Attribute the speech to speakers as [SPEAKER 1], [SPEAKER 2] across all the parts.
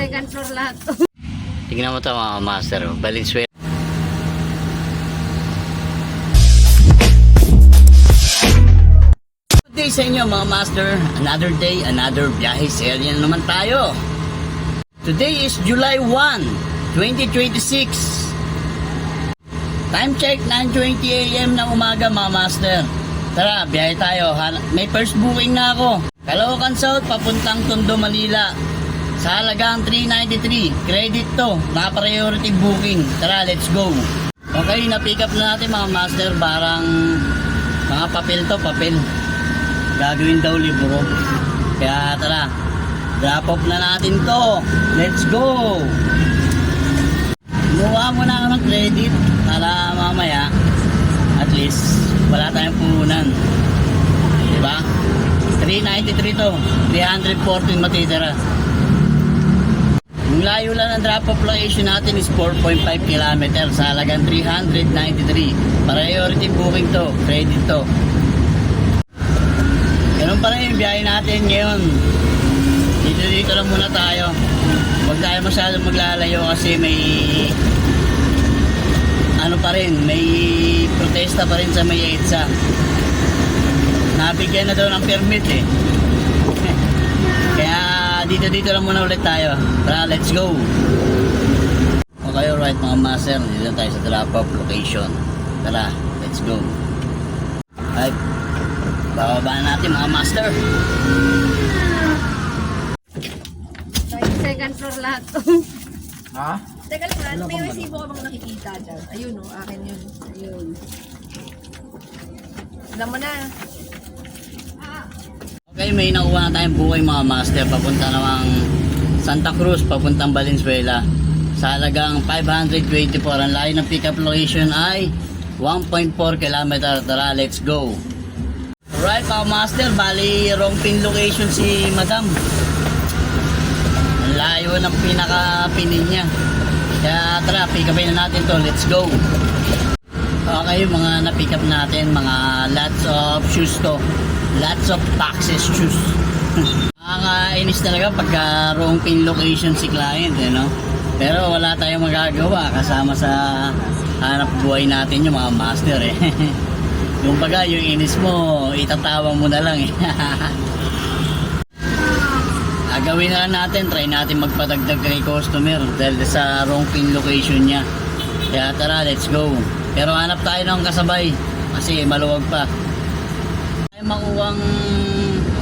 [SPEAKER 1] second floor lahat.
[SPEAKER 2] Tingnan mo ito mga master. Valenzuela. Good day sa inyo mga master. Another day, another biyahe sa area na naman tayo. Today is July 1, 2026. Time check 9:20 AM ng umaga mga master. Tara, biyahe tayo. May first booking na ako. Caloocan South, papuntang Tondo, Manila. Sa halagang 393. Credit to. Naka-priority booking. Tara, let's go. Okay, na-pick up na natin mga master. Barang mga papel to, papel. Gagawin daw libro. Kaya tara, drop off na natin to. Let's go. Gumawa mo na ako ng credit para mamaya at least wala tayong puhunan. Diba? 393 to. 314 matitira. Yung layo lang ng drop-off location natin is 4.5 km sa halagang 393. Priority booking to. Credit to. Ganun pa rin yung biyahe natin ngayon. Dito lang muna tayo. Huwag tayo masyadong maglalayo kasi may may protesta pa rin sa may EDSA. Nabigyan na daw ng permit eh. Kaya dito lang muna ulit tayo. Tara, let's go. Okay, alright mga master. Dito tayo sa drop-off location. Tara, let's go. Alright. Bababa na natin mga master.
[SPEAKER 1] Second floor lahat.
[SPEAKER 3] Ha?
[SPEAKER 1] Teka lang, may resibo ka bang nakikita dyan? Ayun o, akin yun. Ayun. Alam mo na.
[SPEAKER 2] Okay, may nakuha na tayong buhay mga master. Papunta namang Santa Cruz, papuntang Valenzuela. Sa halagang 524. Ang layo ng pick-up location ay 1.4 km. Tara, let's go. Alright mga master, bali wrong pin location si madam. Ang layo ng pinaka-pinin niya. Kaya tara, pick upin na natin to. Let's go. Okay, mga na-pick up natin, mga lots of shoes to. Lots of taxes shoes. Nakakainis talaga pagka wrong pin location si client, no? Pero wala tayong magagawa kasama sa hanap buhay natin yung mga master eh. Yung baga, yung inis mo, itatawang mo na lang eh. Gawin na lang natin, try natin magpadagdag kay customer dahil sa wrong pin location niya. Kaya tara, let's go. Pero hanap tayo ng kasabay kasi maluwag pa. Tayo makuwang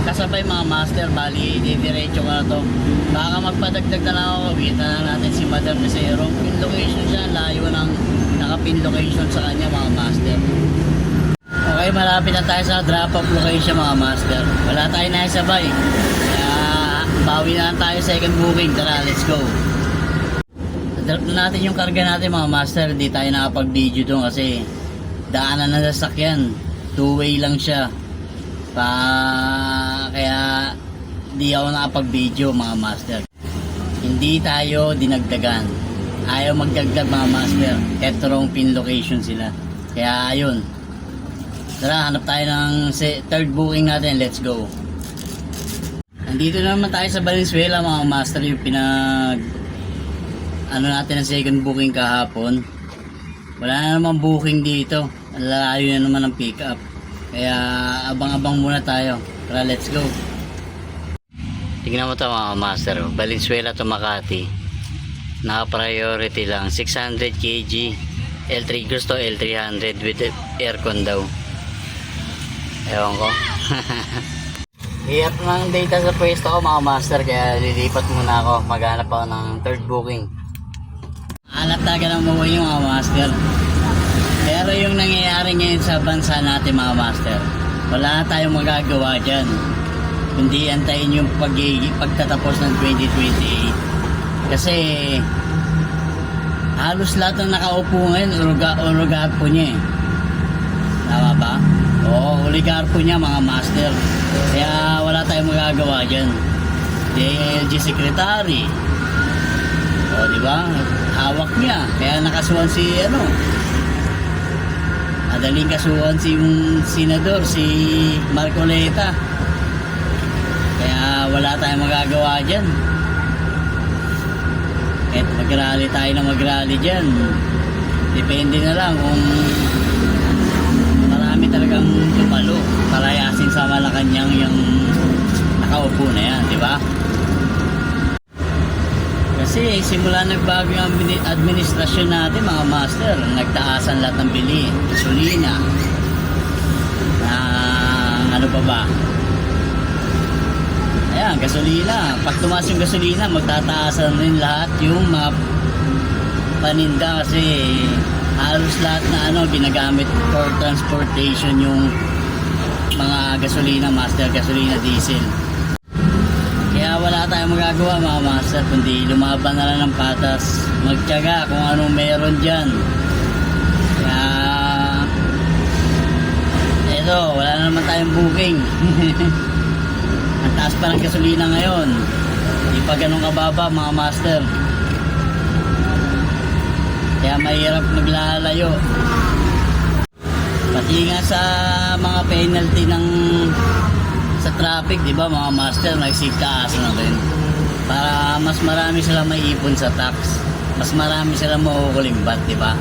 [SPEAKER 2] kasabay mga master, bali didiretso ka na to. Baka magpadagdag na lang ako, kita na natin si madam kasi wrong pin location siya, layo ng naka-pin location sa kanya mga master. Okay, malapit na tayo sa drop-off location mga master. Wala tayo na sabay. Bawi na lang tayo second booking. Tara, let's go. Drop na natin yung karga natin mga master. Hindi tayo nakapag-video doon kasi daanan na sasakyan. Two-way lang siya. Kaya hindi ako nakapag-video mga master. Hindi tayo dinagdagan. Ayaw magdagdag mga master. Kahit wrong pin location sila. Kaya ayun. Tara, hanap tayo ng third booking natin. Let's go. Nandito naman tayo sa Valenzuela mga master, yung natin ang second booking kahapon. Wala na naman booking dito. Lalayo na naman ang pick up. Kaya abang-abang muna tayo. Tara, let's go. Tingnan mo ito mga master. Valenzuela to Makati. Naka-priority lang. 600 kg. L3 gusto L300 with aircon daw. Ewan ko. Hiyap ng data sa pwesto ko mga master, kaya lilipat muna ako. Maghanap ako ng third booking. Hanap talaga ng buhay yung mga master. Pero yung nangyayari ngayon sa bansa natin mga master, wala na tayong magagawa dyan. Kundi antayin yung pagtatapos ng 2028. Kasi halos lahat ng nakaupo ngayon, oligarpo niya eh. Tama ba? Oo, oligarpo niya mga master. Kaya wala tayong magagawa dyan. DLG secretary. O diba? Hawak niya. Kaya nakasuhan si madaling kasuhan si yung senador, si Marcoleta. Kaya wala tayong magagawa dyan. Kahit mag-rally tayo na mag-rally dyan, depende na lang kung marami talagang tumalo, palayasin sa Malacanang yung nakaupo na yan, di ba? Kasi simula nagbago yung administrasyon natin mga master, nagtaasan lahat ng bili, gasolina, ano pa ba? Ayan, gasolina. Pag tumaas yung gasolina, magtataasan rin lahat yung mga paninda kasi halos lahat na ginagamit for transportation yung mga gasolina, master, gasolina, diesel. Kaya wala tayong magagawa mga master kundi lumaban na lang ng patas, magtiyaga kung anong meron dyan. Kaya eto, wala na naman tayong booking. Ang taas pa ng gasolina ngayon, di pa ganun kababa mga master, kaya mahirap maglalayo. Pati nga sa mga penalty sa traffic, di ba mga master, nagsigtaas na rin para mas marami sila maiipon sa tax, mas marami sila makukulimbat, di ba?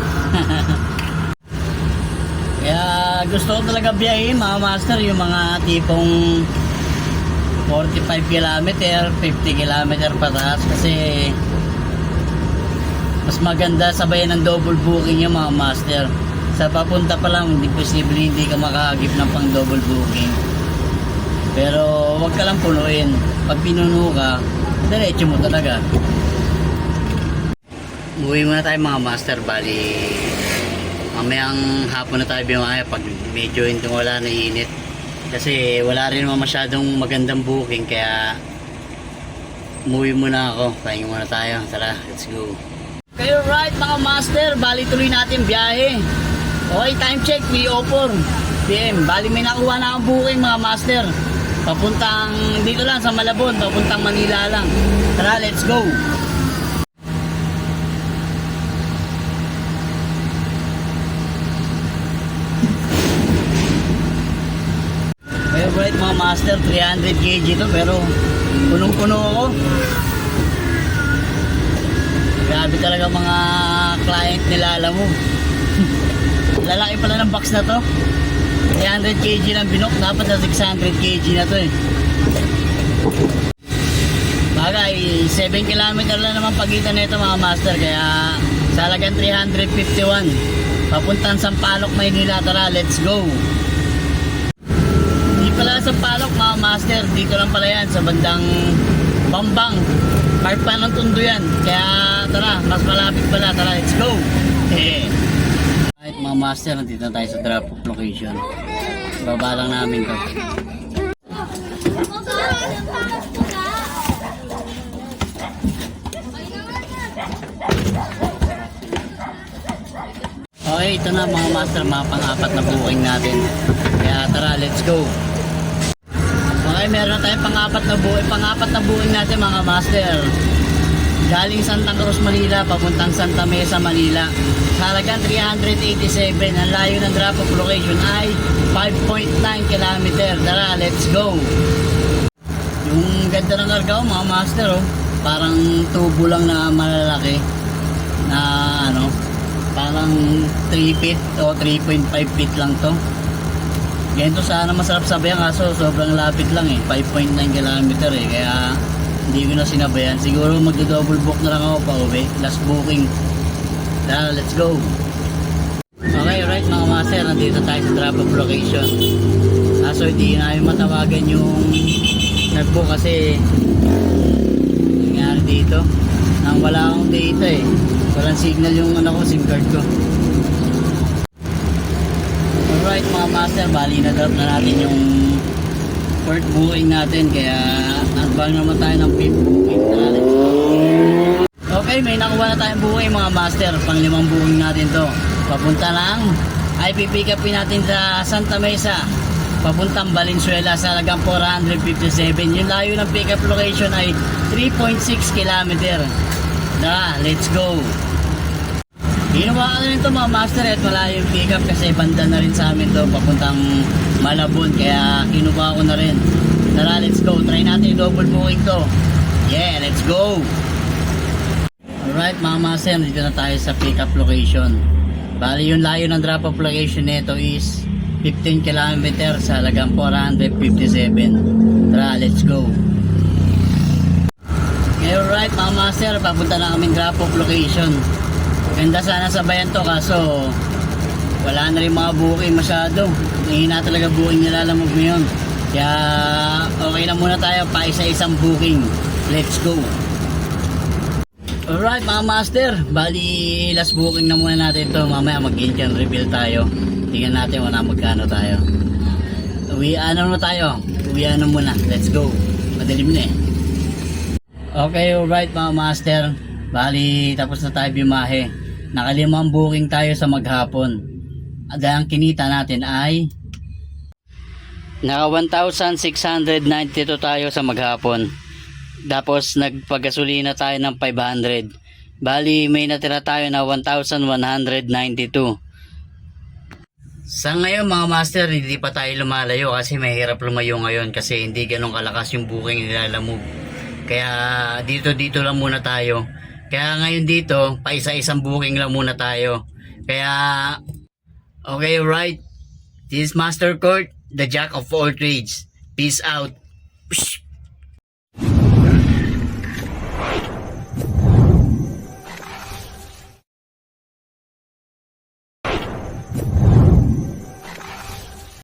[SPEAKER 2] Kaya gusto ko talaga biyahin mga master yung mga tipong 45 km, 50 km pataas kasi mas maganda sabayan ng double booking yung mga master. Sa papunta pa lang, hindi posible hindi ka makahagip ng pang double booking. Pero wag ka lang punuin. Pag pinuno ka, diretso mo talaga. Uwi muna tayo mga master, bali mamayang hapon na tayo bimaya pag medyo hindi wala na init. Kasi wala rin naman masyadong magandang booking kaya umuwi muna ako. Pahinga muna tayo. Tara, let's go. Kayo right mga master, bali tuloy natin biyahe. Okay, time check, 3:04 PM. Bali may nakuha na akong booking mga master. Papuntang dito lang sa Malabon, papuntang Manila lang. Tara, let's go. Favorite mga master, 300 kg to pero punong-puno ako. Grabe talaga mga client nila, alam mo. Lalaki pala ng box na to. 300 kg ng binok, dapat na 600 kg na to eh. Bagay, 7 km lang naman pagitan nito mga master, kaya sa halagang 351 papuntang Sampaloc, Maynila. Tara, let's go. Hindi pala Sampaloc mga master, dito lang pala yan sa bandang Bambang, part pa ng Tondo yan, kaya tara, mas malapit pala. Tara, let's go. Right mga master, nandito na tayo sa drop off location. Baba lang namin to. Okay, ito na mga master, mga pang-apat na booking natin. Kaya tara, let's go. Okay, meron na tayong pang-apat na booking natin mga master. Galing Santa Cruz, Manila, papuntang Santa Mesa, Manila. Sa halagang 387, ang layo ng drop-off location ay 5.9 km. Tara, let's go. Yung ganda ng Argao mga master, oh. Parang tubo lang na malalaki na parang 3 feet o 3.5 feet lang to. Ganito sana masarap sabayan, kaso sobrang lapit lang eh, 5.9 km eh, kaya hindi ko na sinabayan. Siguro magdo-double book na lang ako pa uwi, last booking. Tara, let's go. Okay, right mga master, nandito tayo sa drop-off location. Kaso hindi namin matawagan yung nag-book kasi nangyari dito nang wala akong data eh, walang signal yung SIM card ko. Alright mga master, bali na drop na natin yung fourth booking natin, kaya advance naman tayo ng fifth booking. Tara, let's go. Okay, may nakuha na tayong booking mga master, pang 5 booking natin to. Papunta lang, ay pipick upin natin sa Santa Mesa, papuntang Valenzuela sa halagang 457. Yung layo ng pick up location ay 3.6 km. Tara, let's go. Ginawa ko na rin ito mga master at malayo yung pick up kasi banda na rin sa amin to, papuntang Malabon, kaya kinuha ko na rin. Tara, let's go. Try natin yung double booking to. Yeah, let's go. Alright mga master, dito na tayo sa pick up location. Bali yung layo ng drop off location nito is 15 km sa halagang 457. Tara, let's go. Okay, alright mga master, papunta na kaming drop off location. Ganda sana sabayan to kaso wala na rin mga booking masyado. Mahina talaga booking nilalamog ngayon. Kaya okay na muna tayo pa isa-isang booking. Let's go. Alright mga master, bali last booking na muna natin to. Mamaya mag-engine reveal tayo. Tingnan natin wala magkano tayo. Uwian na tayo. Uwian na muna. Let's go. Madilim na eh. Okay, alright mga master. Bali tapos na tayo bimahe. Nakalimang booking tayo sa maghapon. At ang kinita natin ay naka 1,692 tayo sa maghapon. Tapos nagpagasolina tayo ng 500. Bali may natira tayo na 1,192. Sa ngayon mga master, hindi pa tayo lumalayo kasi mahirap lumayo ngayon kasi hindi ganun kalakas yung booking nilalamog. Kaya dito lang muna tayo. Kaya ngayon dito, pa isa-isang booking lang muna tayo. Kaya okay, right. This is Master Court, the jack of all trades. Peace out.